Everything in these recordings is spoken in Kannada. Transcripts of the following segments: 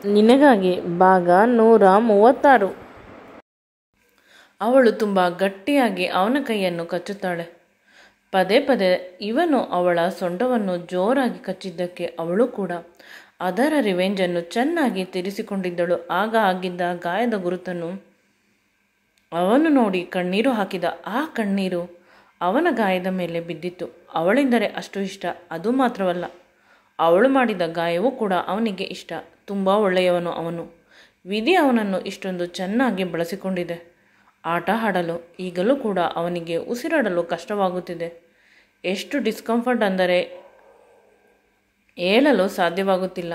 ನಿನಗಾಗಿ ಭಾಗ 136. ಅವಳು ತುಂಬ ಗಟ್ಟಿಯಾಗಿ ಅವನ ಕೈಯನ್ನು ಕಚ್ಚುತ್ತಾಳೆ. ಪದೇ ಪದೇ ಇವನು ಅವಳ ಸೊಂಟವನ್ನು ಜೋರಾಗಿ ಕಚ್ಚಿದ್ದಕ್ಕೆ ಅವಳು ಕೂಡ ಅದರ ರಿವೆಂಜನ್ನು ಚೆನ್ನಾಗಿ ತೀರಿಸಿಕೊಂಡಿದ್ದಳು. ಆಗ ಆಗಿದ್ದ ಗಾಯದ ಗುರುತನ್ನು ಅವನು ನೋಡಿ ಕಣ್ಣೀರು ಹಾಕಿದ. ಆ ಕಣ್ಣೀರು ಅವನ ಗಾಯದ ಮೇಲೆ ಬಿದ್ದಿತ್ತು. ಅವಳೆಂದರೆ ಅಷ್ಟು ಇಷ್ಟ. ಅದು ಮಾತ್ರವಲ್ಲ, ಅವಳು ಮಾಡಿದ ಗಾಯವೂ ಕೂಡ ಅವನಿಗೆ ಇಷ್ಟ. ತುಂಬ ಒಳ್ಳೆಯವನು ಅವನು. ವಿಧಿ ಅವನನ್ನು ಇಷ್ಟೊಂದು ಚೆನ್ನಾಗಿ ಬಳಸಿಕೊಂಡಿದೆ. ಆಟ ಆಡಲು ಈಗಲೂ ಕೂಡ ಅವನಿಗೆ ಉಸಿರಾಡಲು ಕಷ್ಟವಾಗುತ್ತಿದೆ. ಎಷ್ಟು ಡಿಸ್ಕಂಫರ್ಟ್ ಅಂದರೆ ಹೇಳಲು ಸಾಧ್ಯವಾಗುತ್ತಿಲ್ಲ.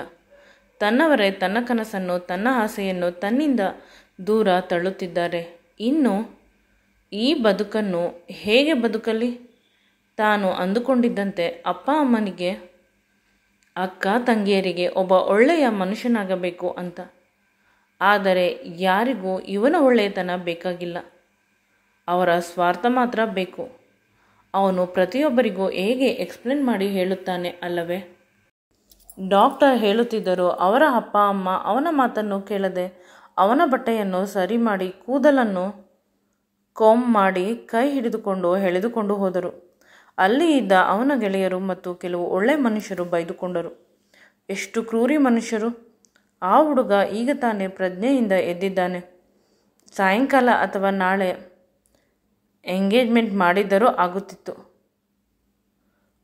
ತನ್ನವರೇ ತನ್ನ ಕನಸನ್ನು, ತನ್ನ ಆಸೆಯನ್ನು ತನ್ನಿಂದ ದೂರ ತಳ್ಳುತ್ತಿದ್ದಾರೆ. ಇನ್ನು ಈ ಬದುಕನ್ನು ಹೇಗೆ ಬದುಕಲಿ? ತಾನು ಅಂದುಕೊಂಡಿದ್ದಂತೆ ಅಪ್ಪ ಅಮ್ಮನಿಗೆ, ಅಕ್ಕ ತಂಗಿಯರಿಗೆ ಒಬ್ಬ ಒಳ್ಳೆಯ ಮನುಷ್ಯನಾಗಬೇಕು ಅಂತ. ಆದರೆ ಯಾರಿಗೂ ಇವನ ಒಳ್ಳೆಯತನ ಬೇಕಾಗಿಲ್ಲ. ಅವರ ಸ್ವಾರ್ಥ ಮಾತ್ರ ಬೇಕು. ಅವನು ಪ್ರತಿಯೊಬ್ಬರಿಗೂ ಹೇಗೆ ಎಕ್ಸ್ಪ್ಲೇನ್ ಮಾಡಿ ಹೇಳುತ್ತಾನೆ ಅಲ್ಲವೇ? ಡಾಕ್ಟರ್ ಹೇಳುತ್ತಿದ್ದರು. ಅವರ ಅಪ್ಪ ಅಮ್ಮ ಅವನ ಮಾತನ್ನು ಕೇಳದೆ ಅವನ ಬಟ್ಟೆಯನ್ನು ಸರಿ ಮಾಡಿ, ಕೂದಲನ್ನು ಕೋಂಬ್ ಮಾಡಿ, ಕೈ ಹಿಡಿದುಕೊಂಡು ಎಳೆದುಕೊಂಡು ಹೋದರು. ಅಲ್ಲಿ ಇದ್ದ ಅವನ ಗೆಳೆಯರು ಮತ್ತು ಕೆಲವು ಒಳ್ಳೆ ಮನುಷ್ಯರು ಬೈದುಕೊಂಡರು. ಎಷ್ಟು ಕ್ರೂರಿ ಮನುಷ್ಯರು! ಆ ಹುಡುಗ ಈಗ ತಾನೇ ಪ್ರಜ್ಞೆಯಿಂದ ಎದ್ದಿದ್ದಾನೆ. ಸಾಯಂಕಾಲ ಅಥವಾ ನಾಳೆ ಎಂಗೇಜ್ಮೆಂಟ್ ಮಾಡಿದ್ದರೂ ಆಗುತ್ತಿತ್ತು.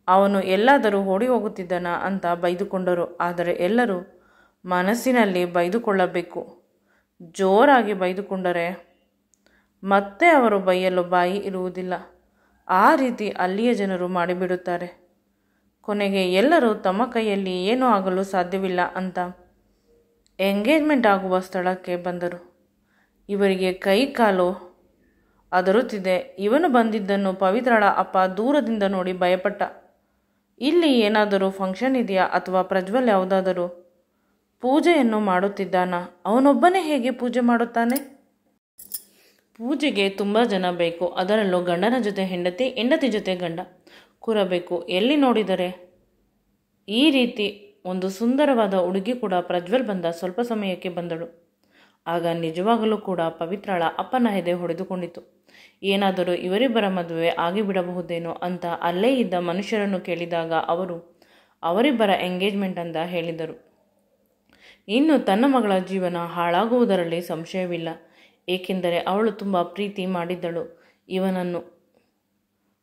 ಅವನು ಎಲ್ಲಾದರೂ ಓಡಿ ಹೋಗುತ್ತಿದ್ದನ ಅಂತ ಬೈದುಕೊಂಡರು. ಆದರೆ ಎಲ್ಲರೂ ಮನಸ್ಸಿನಲ್ಲಿ ಬೈದುಕೊಳ್ಳಬೇಕು. ಜೋರಾಗಿ ಬೈದುಕೊಂಡರೆ ಮತ್ತೆ ಅವರು ಬೈಯಲು ಬಾಯಿ ಇರುವುದಿಲ್ಲ. ಆ ರೀತಿ ಅಲ್ಲಿಯ ಜನರು ಮಾಡಿಬಿಡುತ್ತಾರೆ. ಕೊನೆಗೆ ಎಲ್ಲರೂ ತಮ್ಮ ಕೈಯಲ್ಲಿ ಏನೂ ಆಗಲು ಸಾಧ್ಯವಿಲ್ಲ ಅಂತ ಎಂಗೇಜ್ಮೆಂಟ್ ಆಗುವ ಸ್ಥಳಕ್ಕೆ ಬಂದರು. ಇವರಿಗೆ ಕೈ ಕಾಲು ಅದರುತ್ತಿದೆ. ಇವನು ಬಂದಿದ್ದನ್ನು ಪವಿತ್ರಳ ಅಪ್ಪ ದೂರದಿಂದ ನೋಡಿ ಭಯಪಟ್ಟ. ಇಲ್ಲಿ ಏನಾದರೂ ಫಂಕ್ಷನ್ ಇದೆಯಾ ಅಥವಾ ಪ್ರಜ್ವಲ್ ಯಾವುದಾದರೂ ಪೂಜೆಯನ್ನು ಮಾಡುತ್ತಿದ್ದಾನ? ಅವನೊಬ್ಬನೇ ಹೇಗೆ ಪೂಜೆ ಮಾಡುತ್ತಾನೆ? ಪೂಜೆಗೆ ತುಂಬ ಜನ ಬೇಕು. ಅದರಲ್ಲೂ ಗಂಡನ ಜೊತೆ ಹೆಂಡತಿ, ಹೆಂಡತಿ ಜೊತೆ ಗಂಡ ಕೂರಬೇಕು. ಎಲ್ಲಿ ನೋಡಿದರೆ ಈ ರೀತಿ ಒಂದು ಸುಂದರವಾದ ಹುಡುಗಿ ಕೂಡ ಪ್ರಜ್ವಲ್ ಬಂದ ಸ್ವಲ್ಪ ಸಮಯಕ್ಕೆ ಬಂದಳು. ಆಗ ನಿಜವಾಗಲೂ ಕೂಡ ಪವಿತ್ರಳ ಅಪ್ಪನ ಎದೆ ಹೊಡೆದುಕೊಂಡಿತು. ಏನಾದರೂ ಇವರಿಬ್ಬರ ಮದುವೆ ಆಗಿಬಿಡಬಹುದೇನೋ ಅಂತ ಅಲ್ಲೇ ಇದ್ದ ಮನುಷ್ಯರನ್ನು ಕೇಳಿದಾಗ ಅವರು ಅವರಿಬ್ಬರ ಎಂಗೇಜ್ಮೆಂಟ್ ಅಂತ ಹೇಳಿದರು. ಇನ್ನು ತನ್ನ ಮಗಳ ಜೀವನ ಹಾಳಾಗುವುದರಲ್ಲಿ ಸಂಶಯವಿಲ್ಲ. ಏಕೆಂದರೆ ಅವಳು ತುಂಬ ಪ್ರೀತಿ ಮಾಡಿದ್ದಳು. ಇವನನ್ನು,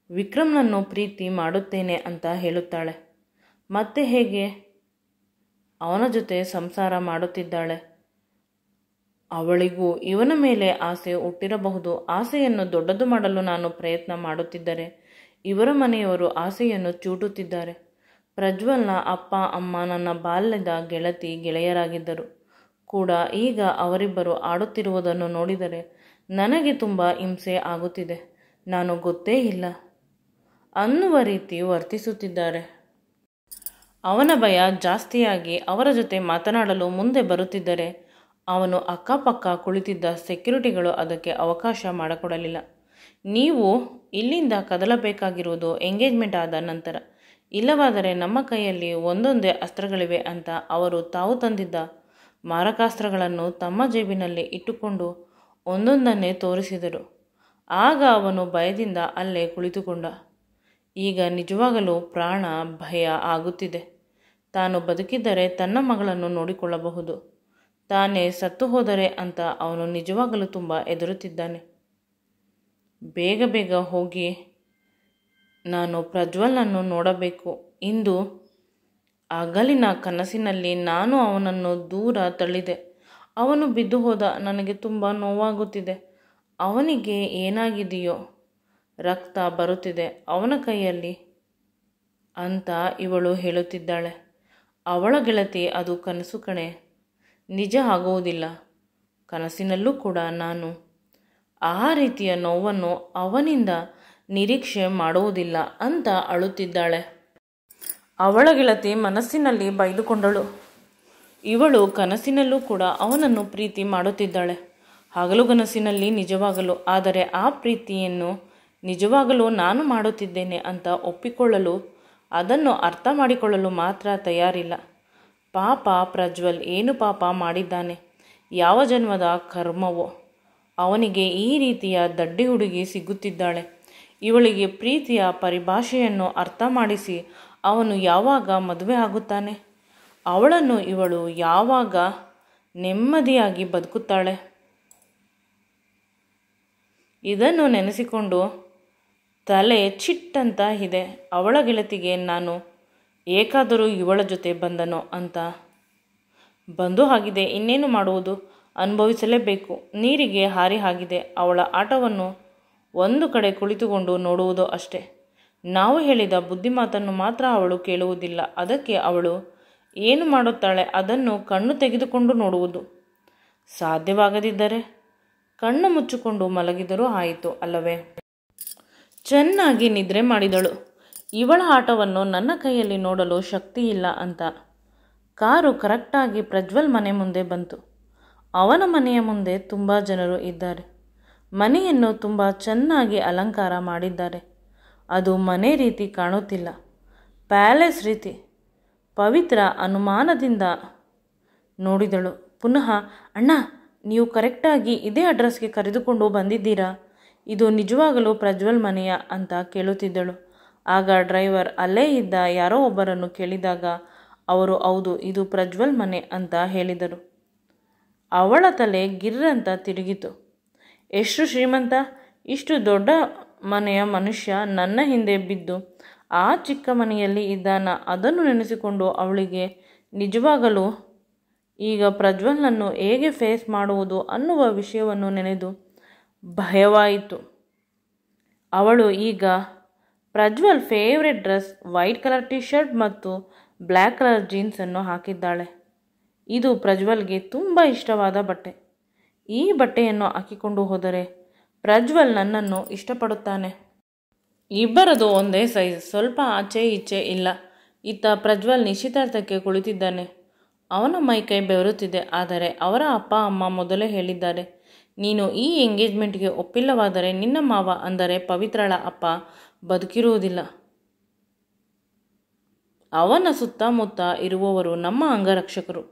ವಿಕ್ರಮ್ನನ್ನು ಪ್ರೀತಿ ಮಾಡುತ್ತೇನೆ ಅಂತ ಹೇಳುತ್ತಾಳೆ. ಮತ್ತೆ ಹೇಗೆ ಅವನ ಜೊತೆ ಸಂಸಾರ ಮಾಡುತ್ತಿದ್ದಾಳೆ? ಅವಳಿಗೂ ಇವನ ಮೇಲೆ ಆಸೆ ಹುಟ್ಟಿರಬಹುದು. ಆಸೆಯನ್ನು ದೊಡ್ಡದು ಮಾಡಲು ನಾನು ಪ್ರಯತ್ನ ಮಾಡುತ್ತಿದ್ದರೆ ಇವರ ಮನೆಯವರು ಆಸೆಯನ್ನು ಚೂಟುತ್ತಿದ್ದಾರೆ. ಪ್ರಜ್ವಲ್ನ ಅಪ್ಪ ಅಮ್ಮ ನನ್ನ ಬಾಲ್ಯದ ಗೆಳತಿ ಗೆಳೆಯರಾಗಿದ್ದರು ಕೂಡ. ಈಗ ಅವರಿಬ್ಬರು ಆಡುತ್ತಿರುವುದನ್ನು ನೋಡಿದರೆ ನನಗೆ ತುಂಬ ಹಿಂಸೆ ಆಗುತ್ತಿದೆ. ನಾನು ಗೊತ್ತೇ ಇಲ್ಲ ಅನ್ನುವ ರೀತಿ ವರ್ತಿಸುತ್ತಿದ್ದಾರೆ. ಅವನ ಭಯ ಜಾಸ್ತಿಯಾಗಿ ಅವರ ಜೊತೆ ಮಾತನಾಡಲು ಮುಂದೆ ಬರುತ್ತಿದ್ದರೆ ಅವನು ಅಕ್ಕಪಕ್ಕ ಕುಳಿತಿದ್ದ ಸೆಕ್ಯೂರಿಟಿಗಳು ಅದಕ್ಕೆ ಅವಕಾಶ ಮಾಡಿಕೊಡಲಿಲ್ಲ. ನೀವು ಇಲ್ಲಿಂದ ಕದಲಬೇಕಾಗಿರುವುದು ಎಂಗೇಜ್ಮೆಂಟ್ ಆದ ನಂತರ, ಇಲ್ಲವಾದರೆ ನಮ್ಮ ಕೈಯಲ್ಲಿ ಒಂದೊಂದೇ ಅಸ್ತ್ರಗಳಿವೆ ಅಂತ ಅವರು ತಾವು ತಂದಿದ್ದ ಮಾರಕಾಸ್ತ್ರಗಳನ್ನು ತಮ್ಮ ಜೇಬಿನಲ್ಲಿ ಇಟ್ಟುಕೊಂಡು ಒಂದೊಂದನ್ನೇ ತೋರಿಸಿದರು. ಆಗ ಅವನು ಭಯದಿಂದ ಅಲ್ಲೇ ಕುಳಿತುಕೊಂಡ. ಈಗ ನಿಜವಾಗಲೂ ಪ್ರಾಣ ಭಯ ಆಗುತ್ತಿದೆ. ತಾನು ಬದುಕಿದ್ದರೆ ತನ್ನ ಮಗಳನ್ನು ನೋಡಿಕೊಳ್ಳಬಹುದು. ತಾನೇ ಸತ್ತು ಹೋದರೆ ಅಂತ ಅವನು ನಿಜವಾಗಲೂ ತುಂಬ ಹೆದರುತ್ತಿದ್ದಾನೆ. ಬೇಗ ಬೇಗ ಹೋಗಿ ನಾನು ಪ್ರಜ್ವಲ್ನನ್ನು ನೋಡಬೇಕು. ಇಂದು ಹಗಲಿನ ಕನಸಿನಲ್ಲಿ ನಾನು ಅವನನ್ನು ದೂರ ತಳ್ಳಿದೆ. ಅವನು ಬಿದ್ದು ಹೋದ. ನನಗೆ ತುಂಬ ನೋವಾಗುತ್ತಿದೆ. ಅವನಿಗೆ ಏನಾಗಿದೆಯೋ? ರಕ್ತ ಬರುತ್ತಿದೆ ಅವನ ಕೈಯಲ್ಲಿ ಅಂತ ಇವಳು ಹೇಳುತ್ತಿದ್ದಾಳೆ. ಅವಳ ಗೆಳತಿ, ಅದು ಕನಸು ಕಣೆ, ನಿಜ ಆಗುವುದಿಲ್ಲ. ಕನಸಿನಲ್ಲೂ ಕೂಡ ನಾನು ಆ ರೀತಿಯ ನೋವನ್ನು ಅವನಿಂದ ನಿರೀಕ್ಷೆ ಮಾಡುವುದಿಲ್ಲ ಅಂತ ಅಳುತ್ತಿದ್ದಾಳೆ. ಅವಳ ಗೆಳತಿ ಮನಸ್ಸಿನಲ್ಲಿ ಬೈದುಕೊಂಡಳು. ಇವಳು ಕನಸಿನಲ್ಲೂ ಕೂಡ ಅವನನ್ನು ಪ್ರೀತಿ ಮಾಡುತ್ತಿದ್ದಾಳೆ. ಹಗಲುಗನಸಿನಲ್ಲಿ ನಿಜವಾಗಲು. ಆದರೆ ಆ ಪ್ರೀತಿಯನ್ನು ನಿಜವಾಗಲೂ ನಾನು ಮಾಡುತ್ತಿದ್ದೇನೆ ಅಂತ ಒಪ್ಪಿಕೊಳ್ಳಲು, ಅದನ್ನು ಅರ್ಥ ಮಾಡಿಕೊಳ್ಳಲು ಮಾತ್ರ ತಯಾರಿಲ್ಲ. ಪಾಪ ಪ್ರಜ್ವಲ್ ಏನು ಪಾಪ ಮಾಡಿದ್ದಾನೆ, ಯಾವ ಜನ್ಮದ ಕರ್ಮವೋ ಅವನಿಗೆ ಈ ರೀತಿಯ ದಡ್ಡಿ ಹುಡುಗಿ ಸಿಗುತ್ತಿದ್ದಾಳೆ. ಇವಳಿಗೆ ಪ್ರೀತಿಯ ಪರಿಭಾಷೆಯನ್ನು ಅರ್ಥ ಮಾಡಿಸಿ ಅವನು ಯಾವಾಗ ಮದುವೆ ಆಗುತ್ತಾನೆ? ಅವಳನ್ನು ಇವಳು ಯಾವಾಗ ನೆಮ್ಮದಿಯಾಗಿ ಬದುಕುತ್ತಾಳೆ? ಇದನ್ನು ನೆನೆಸಿಕೊಂಡು ತಲೆ ಚಿಟ್ಟಂತ ಇದೆ. ಅವಳ ಗೆಳತಿಗೆ ನಾನು ಏಕಾದರೂ ಇವಳ ಜೊತೆ ಬಂದನೋ ಅಂತ ಬಂದು ಆಗಿದೆ. ಇನ್ನೇನು ಮಾಡುವುದು, ಅನುಭವಿಸಲೇಬೇಕು. ನೀರಿಗೆ ಹಾರಿ ಆಗಿದೆ. ಅವಳ ಆಟವನ್ನು ಒಂದು ಕಡೆ ಕುಳಿತುಕೊಂಡು ನೋಡುವುದು ಅಷ್ಟೇ. ನಾವು ಹೇಳಿದ ಬುದ್ಧಿ ಮಾತನ್ನು ಮಾತ್ರ ಅವಳು ಕೇಳುವುದಿಲ್ಲ. ಅದಕ್ಕೆ ಅವಳು ಏನು ಮಾಡುತ್ತಾಳೆ ಅದನ್ನು ಕಣ್ಣು ತೆಗೆದುಕೊಂಡು ನೋಡುವುದು. ಸಾಧ್ಯವಾಗದಿದ್ದರೆ ಕಣ್ಣು ಮುಚ್ಚಿಕೊಂಡು ಮಲಗಿದರೂ ಆಯಿತು ಅಲ್ಲವೇ? ಚೆನ್ನಾಗಿ ನಿದ್ರೆ ಮಾಡಿದಳು. ಇವಳ ಆಟವನ್ನು ನನ್ನ ಕೈಯಲ್ಲಿ ನೋಡಲು ಶಕ್ತಿ ಇಲ್ಲ ಅಂತ. ಕಾರು ಕರೆಕ್ಟಾಗಿ ಪ್ರಜ್ವಲ್ ಮನೆ ಮುಂದೆ ಬಂತು. ಅವನ ಮನೆಯ ಮುಂದೆ ತುಂಬ ಜನರು ಇದ್ದಾರೆ. ಮನೆಯನ್ನು ತುಂಬ ಚೆನ್ನಾಗಿ ಅಲಂಕಾರ ಮಾಡಿದ್ದಾರೆ. ಅದು ಮನೆ ರೀತಿ ಕಾಣುತ್ತಿಲ್ಲ, ಪ್ಯಾಲೇಸ್ ರೀತಿ. ಪವಿತ್ರ ಅನುಮಾನದಿಂದ ನೋಡಿದಳು. ಪುನಃ, ಅಣ್ಣ, ನೀವು ಕರೆಕ್ಟಾಗಿ ಇದೇ ಅಡ್ರೆಸ್ಗೆ ಕರೆದುಕೊಂಡು ಬಂದಿದ್ದೀರಾ? ಇದು ನಿಜವಾಗಲೂ ಪ್ರಜ್ವಲ್ ಮನೆಯ ಅಂತ ಕೇಳುತ್ತಿದ್ದಳು. ಆಗ ಡ್ರೈವರ್ ಅಲ್ಲೇ ಇದ್ದ ಯಾರೋ ಒಬ್ಬರನ್ನು ಕೇಳಿದಾಗ ಅವರು ಹೌದು, ಇದು ಪ್ರಜ್ವಲ್ ಮನೆ ಅಂತ ಹೇಳಿದರು. ಅವಳ ತಲೆ ಗಿರ್ರಂತ ತಿರುಗಿತು. ಎಷ್ಟು ಶ್ರೀಮಂತ! ಇಷ್ಟು ದೊಡ್ಡ ಮನೆಯ ಮನುಷ್ಯ ನನ್ನ ಹಿಂದೆ ಬಿದ್ದು ಆ ಚಿಕ್ಕ ಮನೆಯಲ್ಲಿ ಇದ್ದಾನ? ಅದನ್ನು ನೆನೆಸಿಕೊಂಡು ಅವಳಿಗೆ ನಿಜವಾಗಲೂ ಈಗ ಪ್ರಜ್ವಲ್ನನ್ನು ಹೇಗೆ ಫೇಸ್ ಮಾಡುವುದು ಅನ್ನುವ ವಿಷಯವನ್ನು ನೆನೆದು ಭಯವಾಯಿತು. ಅವಳು ಈಗ Prajwal favourite dress white colour T shirt ಮತ್ತು ಬ್ಲ್ಯಾಕ್ ಕಲರ್ ಜೀನ್ಸನ್ನು ಹಾಕಿದ್ದಾಳೆ. ಇದು ಪ್ರಜ್ವಲ್ಗೆ ತುಂಬ ಇಷ್ಟವಾದ ಬಟ್ಟೆ. ಈ ಬಟ್ಟೆಯನ್ನು ಹಾಕಿಕೊಂಡು ಹೋದರೆ ಪ್ರಜ್ವಲ್ ನನ್ನನ್ನು ಇಷ್ಟಪಡುತ್ತಾನೆ. ಇಬ್ಬರದು ಒಂದೇ ಸೈಜ್, ಸ್ವಲ್ಪ ಆಚೆ ಈಚೆ ಇಲ್ಲ. ಇತ್ತ ಪ್ರಜ್ವಲ್ ನಿಶ್ಚಿತಾರ್ಥಕ್ಕೆ ಕುಳಿತಿದ್ದಾನೆ. ಅವನ ಮೈಕೈ ಬೆವರುತ್ತಿದೆ. ಆದರೆ ಅವರ ಅಪ್ಪ ಅಮ್ಮ ಮೊದಲೇ ಹೇಳಿದ್ದಾರೆ, ನೀನು ಈ ಎಂಗೇಜ್ಮೆಂಟ್ಗೆ ಒಪ್ಪಿಲ್ಲವಾದರೆ ನಿನ್ನ ಮಾವ ಅಂದರೆ ಪವಿತ್ರಳ ಅಪ್ಪ ಬದುಕಿರುವುದಿಲ್ಲ. ಅವನ ಸುತ್ತಮುತ್ತ ಇರುವವರು ನಮ್ಮ ಅಂಗರಕ್ಷಕರು.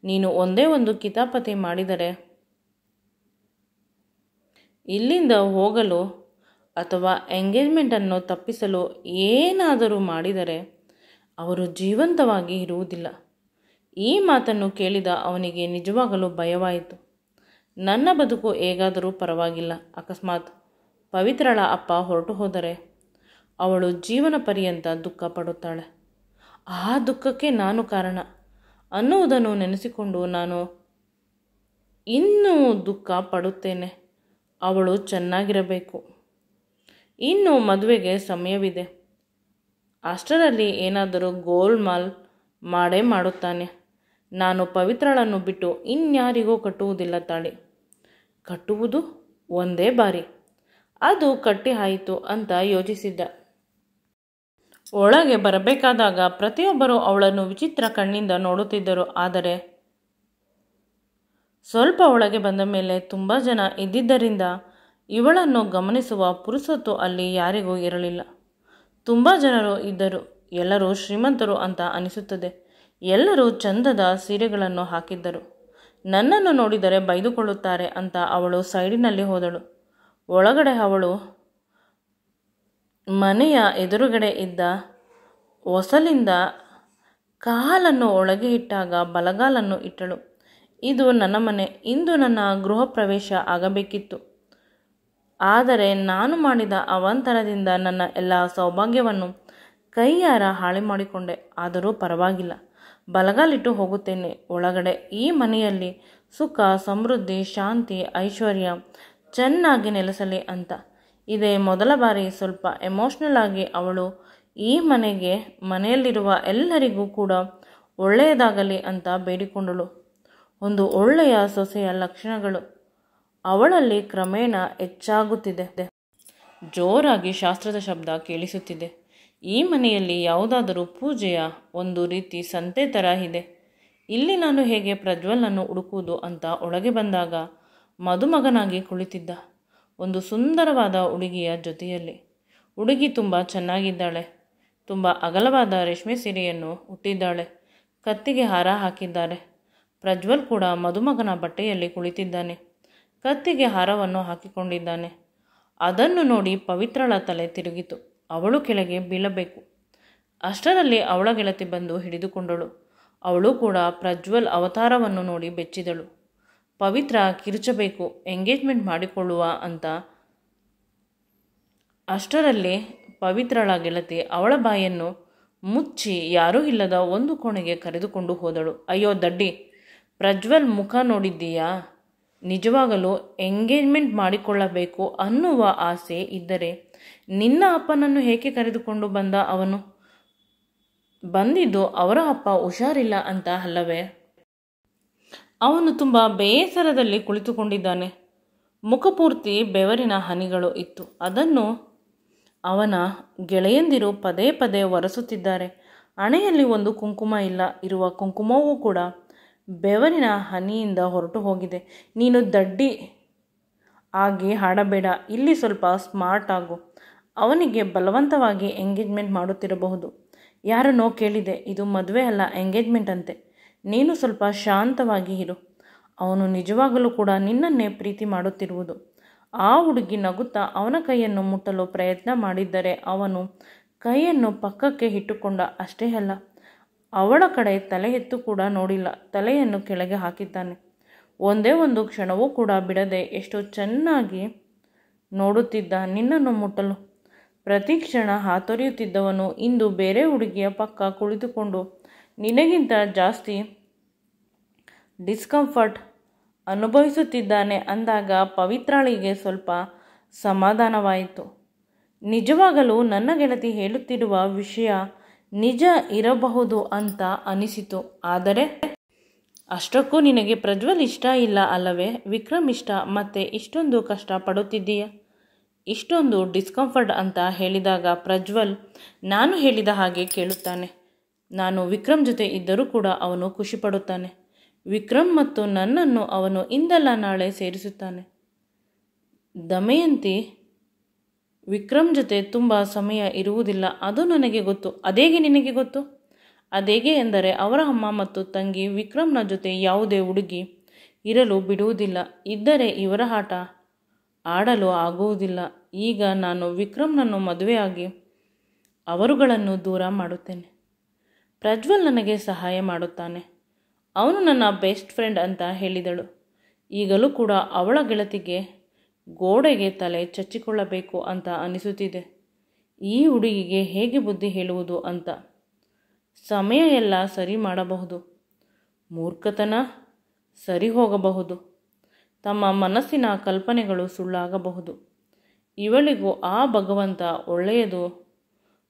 ನೀನು ಒಂದೇ ಒಂದು ಕಿತಾಪತಿ ಮಾಡಿದರೆ, ಇಲ್ಲಿಂದ ಹೋಗಲು ಅಥವಾ ಎಂಗೇಜ್ಮೆಂಟನ್ನು ತಪ್ಪಿಸಲು ಏನಾದರೂ ಮಾಡಿದರೆ ಅವರು ಜೀವಂತವಾಗಿ ಇರುವುದಿಲ್ಲ. ಈ ಮಾತನ್ನು ಕೇಳಿದ ಅವನಿಗೆ ನಿಜವಾಗಲೂ ಭಯವಾಯಿತು. ನನ್ನ ಬದುಕು ಹೇಗಾದರೂ ಪರವಾಗಿಲ್ಲ, ಅಕಸ್ಮಾತ್ ಪವಿತ್ರಳ ಅಪ್ಪ ಹೊರಟು ಹೋದರೆ ಅವಳು ಜೀವನ ಪರ್ಯಂತ ದುಃಖ ಪಡುತ್ತಾಳೆ. ಆ ದುಃಖಕ್ಕೆ ನಾನು ಕಾರಣ ಅನ್ನುವುದನ್ನು ನೆನೆಸಿಕೊಂಡು ನಾನು ಇನ್ನೂ ದುಃಖ ಪಡುತ್ತೇನೆ. ಅವಳು ಚೆನ್ನಾಗಿರಬೇಕು. ಇನ್ನು ಮದುವೆಗೆ ಸಮಯವಿದೆ. ಅಷ್ಟರಲ್ಲಿ ಏನಾದರೂ ಗೋಲ್ಮಾಲ್ ಮಾಡೇ ಮಾಡುತ್ತಾನೆ. ನಾನು ಪವಿತ್ರಳನ್ನು ಬಿಟ್ಟು ಇನ್ಯಾರಿಗೂ ಕಟ್ಟುವುದಿಲ್ಲ ತಾಳಿ. ಕಟ್ಟುವುದು ಒಂದೇ ಬಾರಿ, ಅದು ಕಟ್ಟಿ ಆಯಿತು ಅಂತ ಯೋಚಿಸಿದ್ದ. ಒಳಗೆ ಬರಬೇಕಾದಾಗ ಪ್ರತಿಯೊಬ್ಬರೂ ಅವಳನ್ನು ವಿಚಿತ್ರ ಕಣ್ಣಿಂದ ನೋಡುತ್ತಿದ್ದರು. ಆದರೆ ಸ್ವಲ್ಪ ಒಳಗೆ ಬಂದ ಮೇಲೆ ತುಂಬ ಜನ ಇದ್ದಿದ್ದರಿಂದ ಇವಳನ್ನು ಗಮನಿಸುವ ಪುರುಸೊತ್ತು ಅಲ್ಲಿ ಯಾರಿಗೂ ಇರಲಿಲ್ಲ. ತುಂಬ ಜನರು ಇದ್ದರು. ಎಲ್ಲರೂ ಶ್ರೀಮಂತರು ಅಂತ ಅನಿಸುತ್ತದೆ. ಎಲ್ಲರೂ ಚಂದದ ಸೀರೆಗಳನ್ನು ಹಾಕಿದ್ದರು. ನನ್ನನ್ನು ನೋಡಿದರೆ ಬೈದುಕೊಳ್ಳುತ್ತಾರೆ ಅಂತ ಅವಳು ಸೈಡಿನಲ್ಲಿ ಹೋದಳು. ಒಳಗಡೆ ಅವಳು ಮನೆಯ ಎದುರುಗಡೆ ಇದ್ದ ಹೊಸಲಿಂದ ಕಾಲನ್ನು ಒಳಗೆ ಇಟ್ಟಾಗ ಬಲಗಾಲನ್ನು ಇಟ್ಟಳು. ಇದು ನನ್ನ ಮನೆ. ಇಂದು ನನ್ನ ಗೃಹ ಪ್ರವೇಶ ಆಗಬೇಕಿತ್ತು. ಆದರೆ ನಾನು ಮಾಡಿದ ಅವಾಂತರದಿಂದ ನನ್ನ ಎಲ್ಲ ಸೌಭಾಗ್ಯವನ್ನು ಕೈಯಾರ ಹಾಳು ಮಾಡಿಕೊಂಡೆ. ಆದರೂ ಪರವಾಗಿಲ್ಲ, ಬಲಗಾಲಿಟ್ಟು ಹೋಗುತ್ತೇನೆ ಒಳಗಡೆ. ಈ ಮನೆಯಲ್ಲಿ ಸುಖ, ಸಮೃದ್ಧಿ, ಶಾಂತಿ, ಐಶ್ವರ್ಯ ಚೆನ್ನಾಗಿ ನೆಲೆಸಲಿ ಅಂತ. ಇದೇ ಮೊದಲ ಬಾರಿ ಸ್ವಲ್ಪ ಎಮೋಷ್ನಲ್ ಆಗಿ ಅವಳು ಈ ಮನೆಯಲ್ಲಿರುವ ಎಲ್ಲರಿಗೂ ಕೂಡ ಒಳ್ಳೆಯದಾಗಲಿ ಅಂತ ಬೇಡಿಕೊಂಡಳು. ಒಂದು ಒಳ್ಳೆಯ ಸೊಸೆಯ ಲಕ್ಷಣಗಳು ಅವಳಲ್ಲಿ ಕ್ರಮೇಣ ಹೆಚ್ಚಾಗುತ್ತಿದೆ. ಜೋರಾಗಿ ಶಾಸ್ತ್ರದ ಶಬ್ದ ಕೇಳಿಸುತ್ತಿದೆ. ಈ ಮನೆಯಲ್ಲಿ ಯಾವುದಾದರೂ ಪೂಜೆಯ ಒಂದು ರೀತಿ ಸಂತೆ ಥರ ಇದೆ. ಇಲ್ಲಿ ನಾನು ಹೇಗೆ ಪ್ರಜ್ವಲನ್ನು ಹುಡುಕುವುದು ಅಂತ ಒಳಗೆ ಬಂದಾಗ ಮದುಮಗನಾಗಿ ಕುಳಿತಿದ್ದ ಒಂದು ಸುಂದರವಾದ ಹುಡುಗಿಯ ಜೊತೆಯಲ್ಲಿ. ಹುಡುಗಿ ತುಂಬ ಚೆನ್ನಾಗಿದ್ದಾಳೆ. ತುಂಬ ಅಗಲವಾದ ರೇಷ್ಮೆ ಸೀರೆಯನ್ನು ಉಟ್ಟಿದ್ದಾಳೆ. ಕತ್ತಿಗೆ ಹಾರ ಹಾಕಿದ್ದಾರೆ. ಪ್ರಜ್ವಲ್ ಕೂಡ ಮದುಮಗನ ಬಟ್ಟೆಯಲ್ಲಿ ಕುಳಿತಿದ್ದಾನೆ. ಕತ್ತಿಗೆ ಹಾರವನ್ನು ಹಾಕಿಕೊಂಡಿದ್ದಾನೆ. ಅದನ್ನು ನೋಡಿ ಪವಿತ್ರಳ ತಲೆ ತಿರುಗಿತು. ಅವಳು ಕೆಳಗೆ ಬೀಳಬೇಕು. ಅಷ್ಟರಲ್ಲಿ ಅವಳ ಗೆಳತಿ ಬಂದು ಹಿಡಿದುಕೊಂಡಳು. ಅವಳು ಕೂಡ ಪ್ರಜ್ವಲ್ ಅವತಾರವನ್ನು ನೋಡಿ ಬೆಚ್ಚಿದಳು. ಪವಿತ್ರ ಕಿರುಚಬೇಕು, ಎಂಗೇಜ್ಮೆಂಟ್ ಮಾಡಿಕೊಳ್ಳುವ ಅಂತ. ಅಷ್ಟರಲ್ಲಿ ಪವಿತ್ರಳ ಗೆಳತಿ ಅವಳ ಬಾಯನ್ನು ಮುಚ್ಚಿ ಯಾರೂ ಇಲ್ಲದ ಒಂದು ಕೋಣೆಗೆ ಕರೆದುಕೊಂಡು ಹೋದಳು. ಅಯ್ಯೋ ದಡ್ಡಿ, ಪ್ರಜ್ವಲ್ ಮುಖ ನೋಡಿದ್ದೀಯಾ? ನಿಜವಾಗಲೂ ಎಂಗೇಜ್ಮೆಂಟ್ ಮಾಡಿಕೊಳ್ಳಬೇಕು ಅನ್ನುವ ಆಸೆ ಇದ್ದರೆ ನಿನ್ನ ಅಪ್ಪನನ್ನು ಏಕೆ ಕರೆದುಕೊಂಡು ಬಂದ? ಅವನು ಬಂದಿದ್ದು ಅವರ ಅಪ್ಪ ಹುಷಾರಿಲ್ಲ ಅಂತ ಅಲ್ಲವೇ? ಅವನು ತುಂಬ ಬೇಸರದಲ್ಲಿ ಕುಳಿತುಕೊಂಡಿದ್ದಾನೆ. ಮುಖಪೂರ್ತಿ ಬೆವರಿನ ಹನಿಗಳು ಇತ್ತು. ಅದನ್ನು ಅವನ ಗೆಳೆಯಂದಿರು ಪದೇ ಪದೇ ಒರೆಸುತ್ತಿದ್ದಾರೆ. ಹಣೆಯಲ್ಲಿ ಒಂದು ಕುಂಕುಮ ಇಲ್ಲ. ಇರುವ ಕುಂಕುಮವೂ ಕೂಡ ಬೆವರಿನ ಹನಿಯಿಂದ ಹೊರಟು ಹೋಗಿದೆ. ನೀನು ದಡ್ಡಿ ಆಗಿ ಹಾಡಬೇಡ, ಇಲ್ಲಿ ಸ್ವಲ್ಪ ಸ್ಮಾರ್ಟ್ ಆಗು. ಅವನಿಗೆ ಬಲವಂತವಾಗಿ ಎಂಗೇಜ್ಮೆಂಟ್ ಮಾಡುತ್ತಿರಬಹುದು. ಯಾರನ್ನೋ ಕೇಳಿದೆ, ಇದು ಮದುವೆ ಅಲ್ಲ, ಎಂಗೇಜ್ಮೆಂಟ್ ಅಂತೆ. ನೀನು ಸ್ವಲ್ಪ ಶಾಂತವಾಗಿ ಇರು. ಅವನು ನಿಜವಾಗಲೂ ಕೂಡ ನಿನ್ನನ್ನೇ ಪ್ರೀತಿ ಮಾಡುತ್ತಿರುವುದು. ಆ ಹುಡುಗಿ ನಗುತ್ತಾ ಅವನ ಕೈಯನ್ನು ಮುಟ್ಟಲು ಪ್ರಯತ್ನ ಮಾಡಿದ್ದರೆ ಅವನು ಕೈಯನ್ನು ಪಕ್ಕಕ್ಕೆ ಇಟ್ಟುಕೊಂಡ. ಅಷ್ಟೇ ಅಲ್ಲ, ಅವಳ ಕಡೆ ತಲೆ ಎತ್ತು ಕೂಡ ನೋಡಿಲ್ಲ. ತಲೆಯನ್ನು ಕೆಳಗೆ ಹಾಕಿದ್ದಾನೆ. ಒಂದೇ ಒಂದು ಕ್ಷಣವೂ ಕೂಡ ಬಿಡದೆ ಎಷ್ಟು ಚೆನ್ನಾಗಿ ನೋಡುತ್ತಿದ್ದ ನಿನ್ನನ್ನು ಮುಟ್ಟಲು. ಪ್ರತಿ ಕ್ಷಣ ಹಾತೊರೆಯುತ್ತಿದ್ದವನು ಇಂದು ಬೇರೆ ಹುಡುಗಿಯ ಪಕ್ಕ ಕುಳಿತುಕೊಂಡು ನಿನಗಿಂತ ಜಾಸ್ತಿ ಡಿಸ್ಕಂಫರ್ಟ್ ಅನುಭವಿಸುತ್ತಿದ್ದಾನೆ ಅಂದಾಗ ಪವಿತ್ರಾಳಿಗೆ ಸ್ವಲ್ಪ ಸಮಾಧಾನವಾಯಿತು. ನಿಜವಾಗಲೂ ನನ್ನ ಗೆಳತಿ ಹೇಳುತ್ತಿರುವ ವಿಷಯ ನಿಜ ಇರಬಹುದು ಅಂತ ಅನಿಸಿತು. ಆದರೆ ಅಷ್ಟಕ್ಕೂ ನಿನಗೆ ಪ್ರಜ್ವಲ್ ಇಷ್ಟ ಇಲ್ಲ ಅಲ್ಲವೇ? ವಿಕ್ರಮ್ ಇಷ್ಟ. ಮತ್ತೆ ಇಷ್ಟೊಂದು ಕಷ್ಟ ಪಡುತ್ತಿದ್ದೀಯ, ಇಷ್ಟೊಂದು ಡಿಸ್ಕಂಫರ್ಟ್ ಅಂತ ಹೇಳಿದಾಗ ಪ್ರಜ್ವಲ್ ನಾನು ಹೇಳಿದ ಹಾಗೆ ಕೇಳುತ್ತಾನೆ. ನಾನು ವಿಕ್ರಮ್ ಜೊತೆ ಇದ್ದರೂ ಕೂಡ ಅವನು ಖುಷಿಪಡುತ್ತಾನೆ. ವಿಕ್ರಮ್ ಮತ್ತು ನನ್ನನ್ನು ಅವನು ಇಂದಲ್ಲ ನಾಳೆ ಸೇರಿಸುತ್ತಾನೆ. ದಮಯಂತಿ ವಿಕ್ರಮ್ ಜೊತೆ ತುಂಬ ಸಮಯ ಇರುವುದಿಲ್ಲ, ಅದು ನನಗೆ ಗೊತ್ತು. ಅದೇಗೆ ನಿನಗೆ ಗೊತ್ತು? ಅದೇಗೆ ಎಂದರೆ ಅವರ ಅಮ್ಮ ಮತ್ತು ತಂಗಿ ವಿಕ್ರಮ್ನ ಜೊತೆ ಯಾವುದೇ ಹುಡುಗಿ ಇರಲು ಬಿಡುವುದಿಲ್ಲ. ಇದ್ದರೆ ಇವರ ಆಟ ಆಡಲು ಆಗುವುದಿಲ್ಲ. ಈಗ ನಾನು ವಿಕ್ರಮ್ನನ್ನು ಮದುವೆಯಾಗಿ ಅವರುಗಳನ್ನು ದೂರ ಮಾಡುತ್ತೇನೆ. ಪ್ರಜ್ವಲ್ ನನಗೆ ಸಹಾಯ ಮಾಡುತ್ತಾನೆ. ಅವನು ನನ್ನ ಬೆಸ್ಟ್ ಫ್ರೆಂಡ್ ಅಂತ ಹೇಳಿದಳು. ಈಗಲೂ ಕೂಡ ಅವಳ ಗೆಳತಿಗೆ ಗೋಡೆಗೆ ತಲೆ ಚಚ್ಚಿಕೊಳ್ಳಬೇಕು ಅಂತ ಅನಿಸುತ್ತಿದೆ. ಈ ಹುಡುಗಿಗೆ ಹೇಗೆ ಬುದ್ಧಿ ಹೇಳುವುದು ಅಂತ. ಸಮಯ ಎಲ್ಲ ಸರಿ ಮಾಡಬಹುದು, ಮೂರ್ಖತನ ಸರಿ ಹೋಗಬಹುದು, ತಮ್ಮ ಮನಸ್ಸಿನ ಕಲ್ಪನೆಗಳು ಸುಳ್ಳಾಗಬಹುದು. ಇವಳಿಗೂ ಆ ಭಗವಂತ ಒಳ್ಳೆಯದು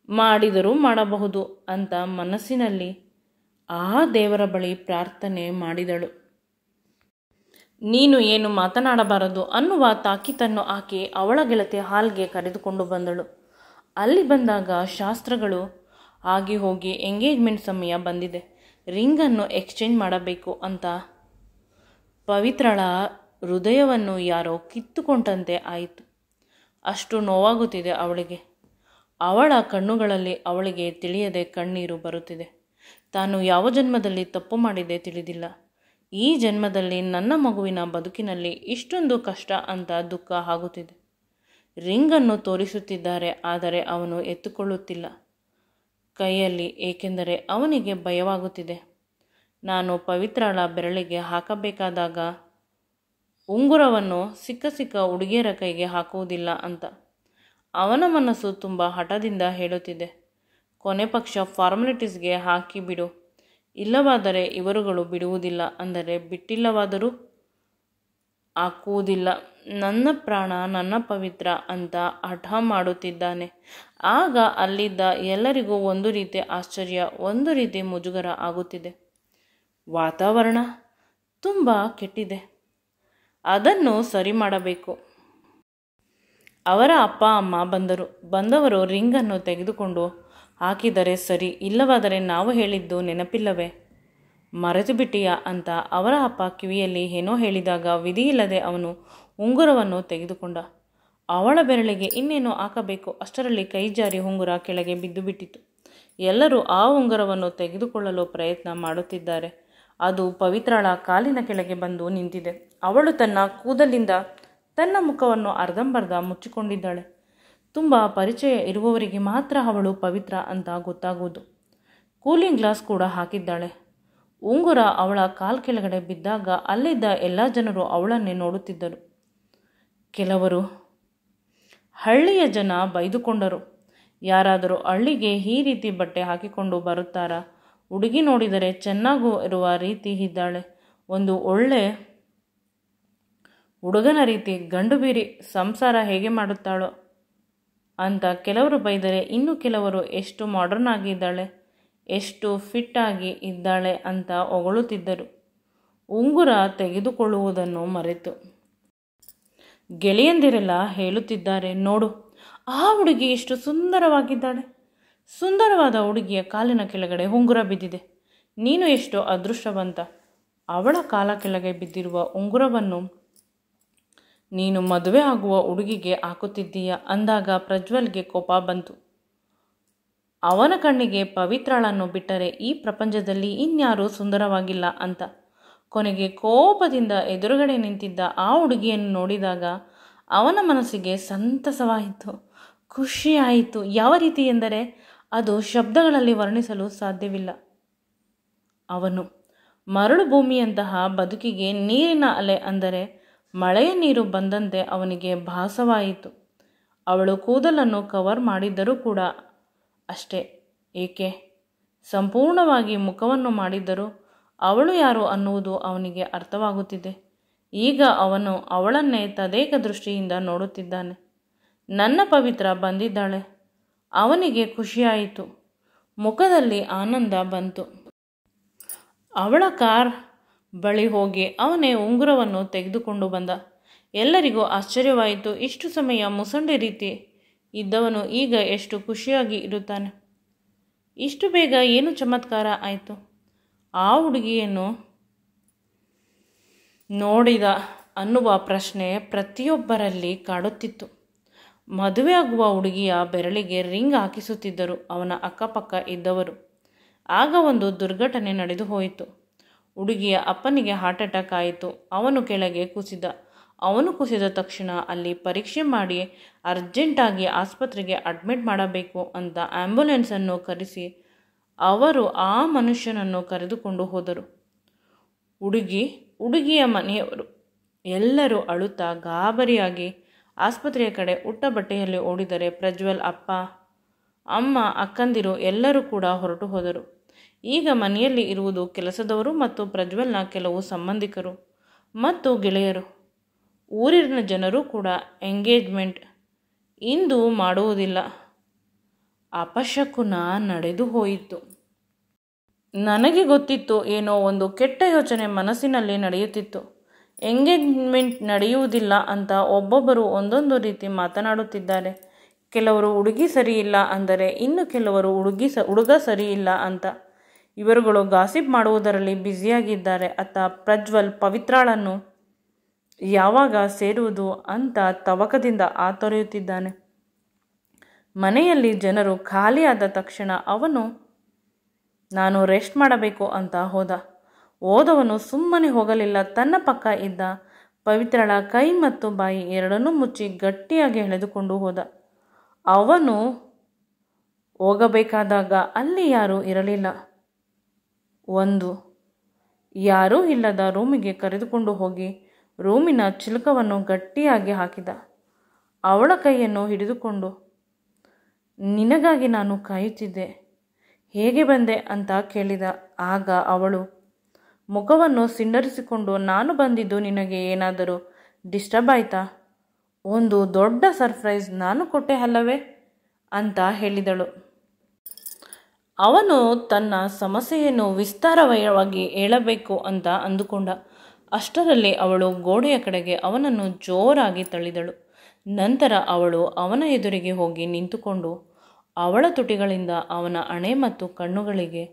ಮಾಡಿದರೂ ಮಾಡಬಹುದು ಅಂತ ಮನಸ್ಸಿನಲ್ಲಿ ಆ ದೇವರ ಬಳಿ ಪ್ರಾರ್ಥನೆ ಮಾಡಿದಳು. ನೀನು ಏನು ಮಾತನಾಡಬಾರದು ಅನ್ನುವ ತಾಕೀತನ್ನು ಹಾಕಿ ಅವಳ ಗೆಳತಿ ಹಾಲ್ಗೆ ಕರೆದುಕೊಂಡು ಬಂದಳು. ಅಲ್ಲಿ ಬಂದಾಗ ಶಾಸ್ತ್ರಗಳು ಆಗಿ ಹೋಗಿ ಎಂಗೇಜ್ಮೆಂಟ್ ಸಮಯ ಬಂದಿದೆ. ರಿಂಗನ್ನು ಎಕ್ಸ್ಚೇಂಜ್ ಮಾಡಬೇಕು ಅಂತ ಪವಿತ್ರಳ ಹೃದಯವನ್ನು ಯಾರೋ ಕಿತ್ತುಕೊಂಡಂತೆ ಆಯಿತು. ಅಷ್ಟು ನೋವಾಗುತ್ತಿದೆ ಅವಳಿಗೆ. ಅವಳ ಕಣ್ಣುಗಳಲ್ಲಿ ಅವಳಿಗೆ ತಿಳಿಯದೆ ಕಣ್ಣೀರು ಬರುತ್ತಿದೆ. ತಾನು ಯಾವ ಜನ್ಮದಲ್ಲಿ ತಪ್ಪು ಮಾಡಿದೆ ತಿಳಿದಿಲ್ಲ. ಈ ಜನ್ಮದಲ್ಲಿ ನನ್ನ ಮಗುವಿನ ಬದುಕಿನಲ್ಲಿ ಇಷ್ಟೊಂದು ಕಷ್ಟ ಅಂತ ದುಃಖ ಆಗುತ್ತಿದೆ. ರಿಂಗನ್ನು ತೋರಿಸುತ್ತಿದ್ದಾರೆ, ಆದರೆ ಅವನು ಎತ್ತುಕೊಳ್ಳುತ್ತಿಲ್ಲ ಕೈಯಲ್ಲಿ, ಏಕೆಂದರೆ ಅವನಿಗೆ ಭಯವಾಗುತ್ತಿದೆ. ನಾನು ಪವಿತ್ರಳ ಬೆರಳಿಗೆ ಹಾಕಬೇಕಾದಾಗ ಉಂಗುರವನ್ನು ಸಿಕ್ಕ ಸಿಕ್ಕ ಹುಡುಗಿಯರ ಕೈಗೆ ಹಾಕುವುದಿಲ್ಲ ಅಂತ. ಅವನ ಮನಸ್ಸು ತುಂಬ ಹಠದಿಂದ ಹೇಳುತ್ತಿದೆ, ಕೊನೆ ಪಕ್ಷ ಫಾರ್ಮಾಲಿಟೀಸ್ಗೆ ಹಾಕಿ ಬಿಡು, ಇಲ್ಲವಾದರೆ ಇವರುಗಳು ಬಿಡುವುದಿಲ್ಲ, ಅಂದರೆ ಬಿಟ್ಟಿಲ್ಲವಾದರೂ ಹಾಕುವುದಿಲ್ಲ. ನನ್ನ ಪ್ರಾಣ ನನ್ನ ಪವಿತ್ರ ಅಂತ ಹಠ ಮಾಡುತ್ತಿದ್ದಾನೆ. ಆಗ ಅಲ್ಲಿದ್ದ ಎಲ್ಲರಿಗೂ ಒಂದು ರೀತಿ ಆಶ್ಚರ್ಯ, ಒಂದು ರೀತಿ ಮುಜುಗರ ಆಗುತ್ತಿದೆ. ವಾತಾವರಣ ತುಂಬ ಕೆಟ್ಟಿದೆ, ಅದನ್ನು ಸರಿ ಮಾಡಬೇಕು. ಅವರ ಅಪ್ಪ ಅಮ್ಮ ಬಂದವರು ರಿಂಗನ್ನು ತೆಗೆದುಕೊಂಡು ಹಾಕಿದರೆ ಸರಿ, ಇಲ್ಲವಾದರೆ ನಾವು ಹೇಳಿದ್ದು ನೆನಪಿಲ್ಲವೇ, ಮರೆತು ಬಿಟ್ಟಿಯಾ ಅಂತ ಅವರ ಅಪ್ಪ ಕಿವಿಯಲ್ಲಿ ಏನೋ ಹೇಳಿದಾಗ ವಿಧಿಯಿಲ್ಲದೆ ಅವನು ಉಂಗುರವನ್ನು ತೆಗೆದುಕೊಂಡ. ಅವಳ ಬೆರಳಿಗೆ ಇನ್ನೇನೋ ಹಾಕಬೇಕು. ಅಷ್ಟರಲ್ಲಿ ಕೈ ಜಾರಿ ಉಂಗುರ ಕೆಳಗೆ ಬಿದ್ದು ಬಿಟ್ಟಿತು. ಎಲ್ಲರೂ ಆ ಉಂಗುರವನ್ನು ತೆಗೆದುಕೊಳ್ಳಲು ಪ್ರಯತ್ನ ಮಾಡುತ್ತಿದ್ದಾರೆ. ಅದು ಪವಿತ್ರಳ ಕಾಲಿನ ಕೆಳಗೆ ಬಂದು ನಿಂತಿದೆ. ಅವಳು ತನ್ನ ಕೂದಲಿಂದ ತನ್ನ ಮುಖವನ್ನು ಅರ್ಧಂಬರ್ಧ ಮುಚ್ಚಿಕೊಂಡಿದ್ದಾಳೆ. ತುಂಬ ಪರಿಚಯ ಇರುವವರಿಗೆ ಮಾತ್ರ ಅವಳು ಪವಿತ್ರ ಅಂತ ಗೊತ್ತಾಗುವುದು. ಕೂಲಿಂಗ್ ಗ್ಲಾಸ್ ಕೂಡ ಹಾಕಿದ್ದಾಳೆ. ಉಂಗುರ ಅವಳ ಕಾಲ್ ಕೆಳಗಡೆ ಬಿದ್ದಾಗ ಅಲ್ಲಿದ್ದ ಎಲ್ಲ ಜನರು ಅವಳನ್ನೇ ನೋಡುತ್ತಿದ್ದರು. ಕೆಲವರು ಹಳ್ಳಿಯ ಜನ ಬೈದುಕೊಂಡರು. ಯಾರಾದರೂ ಹಳ್ಳಿಗೆ ಈ ರೀತಿ ಬಟ್ಟೆ ಹಾಕಿಕೊಂಡು ಬರುತ್ತಾರಾ? ಹುಡುಗಿ ನೋಡಿದರೆ ಚೆನ್ನಾಗೂ ಇರುವ ರೀತಿ ಇದ್ದಾಳೆ. ಒಂದು ಒಳ್ಳೆ ಹುಡುಗನ ರೀತಿ, ಗಂಡು ಬೀರಿ ಸಂಸಾರ ಹೇಗೆ ಮಾಡುತ್ತಾಳೋ ಅಂತ ಕೆಲವರು ಬೈದರೆ, ಇನ್ನು ಕೆಲವರು ಎಷ್ಟು ಮಾಡರ್ನ್ ಆಗಿದ್ದಾಳೆ, ಎಷ್ಟು ಫಿಟ್ ಆಗಿ ಇದ್ದಾಳೆ ಅಂತ ಹೊಗಳುತ್ತಿದ್ದರು. ಉಂಗುರ ತೆಗೆದುಕೊಳ್ಳುವುದನ್ನು ಮರೆತು ಗೆಳೆಯಂದಿರೆಲ್ಲ ಹೇಳುತ್ತಿದ್ದಾರೆ, ನೋಡು ಆ ಹುಡುಗಿ ಎಷ್ಟು ಸುಂದರವಾಗಿದ್ದಾಳೆ. ಸುಂದರವಾದ ಹುಡುಗಿಯ ಕಾಲಿನ ಕೆಳಗಡೆ ಉಂಗುರ ಬಿದ್ದಿದೆ. ನೀನು ಎಷ್ಟು ಅದೃಷ್ಟವಂತ. ಅವಳ ಕಾಲ ಕೆಳಗೆ ಬಿದ್ದಿರುವ ಉಂಗುರವನ್ನು ನೀನು ಮದುವೆ ಆಗುವ ಹುಡುಗಿಗೆ ಹಾಕುತ್ತಿದ್ದೀಯ ಅಂದಾಗ ಪ್ರಜ್ವಲ್ಗೆ ಕೋಪ ಬಂತು. ಅವನ ಕಣ್ಣಿಗೆ ಪವಿತ್ರಳನ್ನು ಬಿಟ್ಟರೆ ಈ ಪ್ರಪಂಚದಲ್ಲಿ ಇನ್ಯಾರೂ ಸುಂದರವಾಗಿಲ್ಲ ಅಂತ. ಕೊನೆಗೆ ಕೋಪದಿಂದ ಎದುರುಗಡೆ ನಿಂತಿದ್ದ ಆ ಹುಡುಗಿಯನ್ನು ನೋಡಿದಾಗ ಅವನ ಮನಸ್ಸಿಗೆ ಸಂತಸವಾಯಿತು, ಖುಷಿಯಾಯಿತು. ಯಾವ ರೀತಿ ಎಂದರೆ ಅದು ಶಬ್ದಗಳಲ್ಲಿ ವರ್ಣಿಸಲು ಸಾಧ್ಯವಿಲ್ಲ. ಅವನು ಮರಳು ಭೂಮಿಯಂತಹ ಬದುಕಿಗೆ ನೀರಿನ ಅಲೆ ಅಂದರೆ ಮಳೆಯ ನೀರು ಬಂದಂತೆ ಅವನಿಗೆ ಭಾಸವಾಯಿತು. ಅವಳು ಕೂದಲನ್ನು ಕವರ್ ಮಾಡಿದ್ದರೂ ಕೂಡ ಅಷ್ಟೇ. ಏಕೆ ಸಂಪೂರ್ಣವಾಗಿ ಮುಖವನ್ನು ಮಾಡಿದ್ದರೂ ಅವಳು ಯಾರು ಅನ್ನುವುದು ಅವನಿಗೆ ಅರ್ಥವಾಗುತ್ತಿದೆ. ಈಗ ಅವನು ಅವಳನ್ನೇ ತದೇಕ ದೃಷ್ಟಿಯಿಂದ ನೋಡುತ್ತಿದ್ದಾನೆ. ನನ್ನ ಪವಿತ್ರ ಬಂದಿದ್ದಾಳೆ. ಅವನಿಗೆ ಖುಷಿಯಾಯಿತು, ಮುಖದಲ್ಲಿ ಆನಂದ ಬಂತು. ಅವಳ ಕಾರ್ ಬಳಿ ಹೋಗಿ ಅವನೇ ಉಂಗುರವನ್ನು ತೆಗೆದುಕೊಂಡು ಬಂದ. ಎಲ್ಲರಿಗೂ ಆಶ್ಚರ್ಯವಾಯಿತು. ಇಷ್ಟು ಸಮಯ ಮುಸಂಡಿ ರೀತಿ ಇದ್ದವನು ಈಗ ಎಷ್ಟು ಖುಷಿಯಾಗಿ ಇರುತ್ತಾನೆ. ಇಷ್ಟು ಬೇಗ ಏನು ಚಮತ್ಕಾರ ಆಯಿತು? ಆ ಹುಡುಗಿಯನ್ನು ನೋಡಿದ ಅನ್ನುವ ಪ್ರಶ್ನೆ ಪ್ರತಿಯೊಬ್ಬರಲ್ಲಿ ಕಾಡುತ್ತಿತ್ತು. ಮದುವೆಯಾಗುವ ಹುಡುಗಿಯ ಬೆರಳಿಗೆ ರಿಂಗ್ ಹಾಕಿಸುತ್ತಿದ್ದರು ಅವನ ಅಕ್ಕಪಕ್ಕ ಇದ್ದವರು. ಆಗ ಒಂದು ದುರ್ಘಟನೆ ನಡೆದು ಹೋಯಿತು. ಹುಡುಗಿಯ ಅಪ್ಪನಿಗೆ ಹಾರ್ಟ್ ಅಟ್ಯಾಕ್ ಆಯಿತು. ಅವನು ಕೆಳಗೆ ಕುಸಿದ. ಅವನು ಕುಸಿದ ತಕ್ಷಣ ಅಲ್ಲಿ ಪರೀಕ್ಷೆ ಮಾಡಿ ಅರ್ಜೆಂಟಾಗಿ ಆಸ್ಪತ್ರೆಗೆ ಅಡ್ಮಿಟ್ ಮಾಡಬೇಕು ಅಂತ ಆ್ಯಂಬುಲೆನ್ಸನ್ನು ಕರೆಸಿ ಅವರು ಆ ಮನುಷ್ಯನನ್ನು ಕರೆದುಕೊಂಡು ಹೋದರು. ಹುಡುಗಿಯ ಮನೆಯವರು ಎಲ್ಲರೂ ಅಳುತ್ತಾ ಗಾಬರಿಯಾಗಿ ಆಸ್ಪತ್ರೆಯ ಕಡೆ ಉಟ್ಟ ಬಟ್ಟೆಯಲ್ಲಿ ಓಡಿದರೆ ಪ್ರಜ್ವಲ್ ಅಪ್ಪ, ಅಮ್ಮ, ಅಕ್ಕಂದಿರು ಎಲ್ಲರೂ ಕೂಡ ಹೊರಟು ಹೋದರು. ಈಗ ಮನೆಯಲ್ಲಿ ಇರುವುದು ಕೆಲಸದವರು ಮತ್ತು ಪ್ರಜ್ವಲ್ನ ಕೆಲವು ಸಂಬಂಧಿಕರು ಮತ್ತು ಗೆಳೆಯರು. ಊರಿನ ಜನರು ಕೂಡ ಎಂಗೇಜ್ಮೆಂಟ್ ಇಂದು ಮಾಡುವುದಿಲ್ಲ. ಅಪಶಕುನ ನಡೆದು ಹೋಯಿತು. ನನಗೆ ಗೊತ್ತಿತ್ತು, ಏನೋ ಒಂದು ಕೆಟ್ಟ ಯೋಚನೆ ಮನಸ್ಸಿನಲ್ಲಿ ನಡೆಯುತ್ತಿತ್ತು. ಎಂಗೇಜ್ಮೆಂಟ್ ನಡೆಯುವುದಿಲ್ಲ ಅಂತ ಒಬ್ಬೊಬ್ಬರು ಒಂದೊಂದು ರೀತಿ ಮಾತನಾಡುತ್ತಿದ್ದಾರೆ. ಕೆಲವರು ಹುಡುಗಿ ಸರಿಯಿಲ್ಲ ಅಂದರೆ, ಇನ್ನು ಕೆಲವರು ಹುಡುಗ ಸರಿಯಿಲ್ಲ ಅಂತ. ಇವರುಗಳು ಗಾಸಿಪ್ ಮಾಡುವುದರಲ್ಲಿ ಬ್ಯುಸಿಯಾಗಿದ್ದಾರೆ. ಅತ್ತ ಪ್ರಜ್ವಲ್ ಪವಿತ್ರಾಳನ್ನು ಯಾವಾಗ ಸೇರುವುದು ಅಂತ ತವಕದಿಂದ ಆತೊರೆಯುತ್ತಿದ್ದಾನೆ. ಮನೆಯಲ್ಲಿ ಜನರು ಖಾಲಿಯಾದ ತಕ್ಷಣ ಅವನು ನಾನು ರೆಸ್ಟ್ ಮಾಡಬೇಕು ಅಂತ ಹೋದವನು ಸುಮ್ಮನೆ ಹೋಗಲಿಲ್ಲ. ತನ್ನ ಪಕ್ಕ ಇದ್ದ ಪವಿತ್ರಳ ಕೈ ಮತ್ತು ಬಾಯಿ ಎರಡನ್ನೂ ಮುಚ್ಚಿ ಗಟ್ಟಿಯಾಗಿ ಎಳೆದುಕೊಂಡು ಹೋದ. ಅವನು ಹೋಗಬೇಕಾದಾಗ ಅಲ್ಲಿ ಯಾರೂ ಇರಲಿಲ್ಲ. ಯಾರೂ ಇಲ್ಲದ ರೂಮಿಗೆ ಕರೆದುಕೊಂಡು ಹೋಗಿ ರೂಮಿನ ಚಿಲಕವನ್ನು ಗಟ್ಟಿಯಾಗಿ ಹಾಕಿದ. ಅವಳ ಕೈಯನ್ನು ಹಿಡಿದುಕೊಂಡು, ನಿನಗಾಗಿ ನಾನು ಕಾಯುತ್ತಿದ್ದೆ, ಹೇಗೆ ಬಂದೆ ಅಂತ ಕೇಳಿದ. ಆಗ ಅವಳು ಮುಖವನ್ನು ಸಿಂಡರಿಸಿಕೊಂಡು, ನಾನು ಬಂದಿದ್ದು ನಿನಗೆ ಏನಾದರೂ ಡಿಸ್ಟರ್ಬ್ ಆಯಿತಾ? ಒಂದು ದೊಡ್ಡ ಸರ್ಪ್ರೈಸ್ ನಾನು ಕೊಟ್ಟೆ ಅಲ್ಲವೇ ಅಂತ ಹೇಳಿದಳು. ಅವನು ತನ್ನ ಸಮಸ್ಯೆಯನ್ನು ವಿಸ್ತಾರವಾಗಿ ಹೇಳಬೇಕು ಅಂತ ಅಂದುಕೊಂಡ. ಅಷ್ಟರಲ್ಲಿ ಅವಳು ಗೋಡೆಯ ಕಡೆಗೆ ಅವನನ್ನು ಜೋರಾಗಿ ತಳ್ಳಿದಳು. ನಂತರ ಅವಳು ಅವನ ಎದುರಿಗೆ ಹೋಗಿ ನಿಂತುಕೊಂಡು ಅವಳ ತುಟಿಗಳಿಂದ ಅವನ ಹಣೆ ಮತ್ತು ಕಣ್ಣುಗಳಿಗೆ,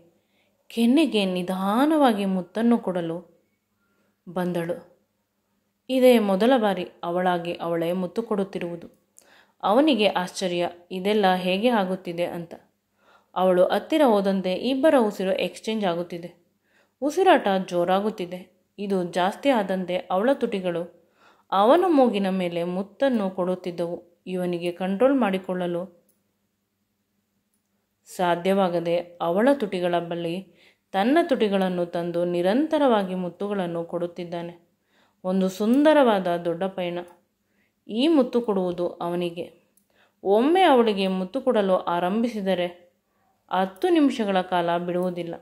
ಕೆನ್ನೆಗೆ ನಿಧಾನವಾಗಿ ಮುತ್ತನ್ನು ಕೊಡಲು ಬಂದಳು. ಇದೇ ಮೊದಲ ಬಾರಿ ಅವಳೇ ಮುತ್ತು ಕೊಡುತ್ತಿರುವುದು. ಅವನಿಗೆ ಆಶ್ಚರ್ಯ, ಇದೆಲ್ಲ ಹೇಗೆ ಆಗುತ್ತಿದೆ ಅಂತ. ಅವಳು ಹತ್ತಿರ ಹೋದಂತೆ ಇಬ್ಬರ ಉಸಿರು ಎಕ್ಸ್ಚೇಂಜ್ ಆಗುತ್ತಿದೆ. ಉಸಿರಾಟ ಜೋರಾಗುತ್ತಿದೆ. ಇದು ಜಾಸ್ತಿ ಆದಂತೆ ಅವಳ ತುಟಿಗಳು ಅವನ ಮೂಗಿನ ಮೇಲೆ ಮುತ್ತನ್ನು ಕೊಡುತ್ತಿದ್ದವು. ಇವನಿಗೆ ಕಂಟ್ರೋಲ್ ಮಾಡಿಕೊಳ್ಳಲು ಸಾಧ್ಯವಾಗದೆ ಅವಳ ತುಟಿಗಳ ಬಳಿ ತನ್ನ ತುಟಿಗಳನ್ನು ತಂದು ನಿರಂತರವಾಗಿ ಮುತ್ತುಗಳನ್ನು ಕೊಡುತ್ತಿದ್ದಾನೆ. ಒಂದು ಸುಂದರವಾದ ದೊಡ್ಡ ಪಯಣ. ಈ ಮುತ್ತು ಕೊಡುವುದು ಅವನಿಗೆ. ಒಮ್ಮೆ ಅವಳಿಗೆ ಮುತ್ತು ಕೊಡಲು ಆರಂಭಿಸಿದರೆ 10 ನಿಮಿಷಗಳ ಕಾಲ ಬಿಡುವುದಿಲ್ಲ.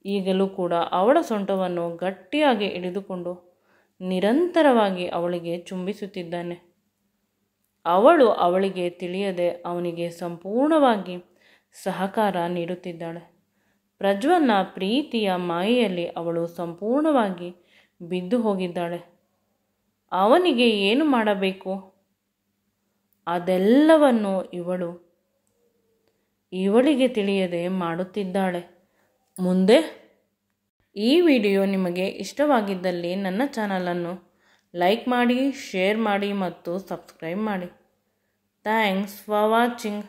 ಈಗಲೂ ಕೂಡ ಅವಳ ಸೊಂಟವನ್ನು ಗಟ್ಟಿಯಾಗಿ ಹಿಡಿದುಕೊಂಡು ನಿರಂತರವಾಗಿ ಅವಳಿಗೆ ಚುಂಬಿಸುತ್ತಿದ್ದಾನೆ. ಅವಳು ಅವಳಿಗೆ ತಿಳಿಯದೆ ಅವನಿಗೆ ಸಂಪೂರ್ಣವಾಗಿ ಸಹಕಾರ ನೀಡುತ್ತಿದ್ದಾಳೆ. ಪ್ರಜ್ವಲ್ನ ಪ್ರೀತಿಯ ಮಾಯೆಯಲ್ಲಿ ಅವಳು ಸಂಪೂರ್ಣವಾಗಿ ಬಿದ್ದು ಹೋಗಿದ್ದಾಳೆ. ಅವನಿಗೆ ಏನು ಮಾಡಬೇಕು ಅದೆಲ್ಲವನ್ನು ಇವಳಿಗೆ ತಿಳಿಯದೆ ಮಾಡುತ್ತಿದ್ದಾಳೆ. ಮುಂದೆ ಈ ವಿಡಿಯೋ ನಿಮಗೆ ಇಷ್ಟವಾಗಿದ್ದಲ್ಲಿ ನನ್ನ ಚಾನಲನ್ನು ಲೈಕ್ ಮಾಡಿ, ಶೇರ್ ಮಾಡಿ ಮತ್ತು ಸಬ್ಸ್ಕ್ರೈಬ್ ಮಾಡಿ. Thanks for watching.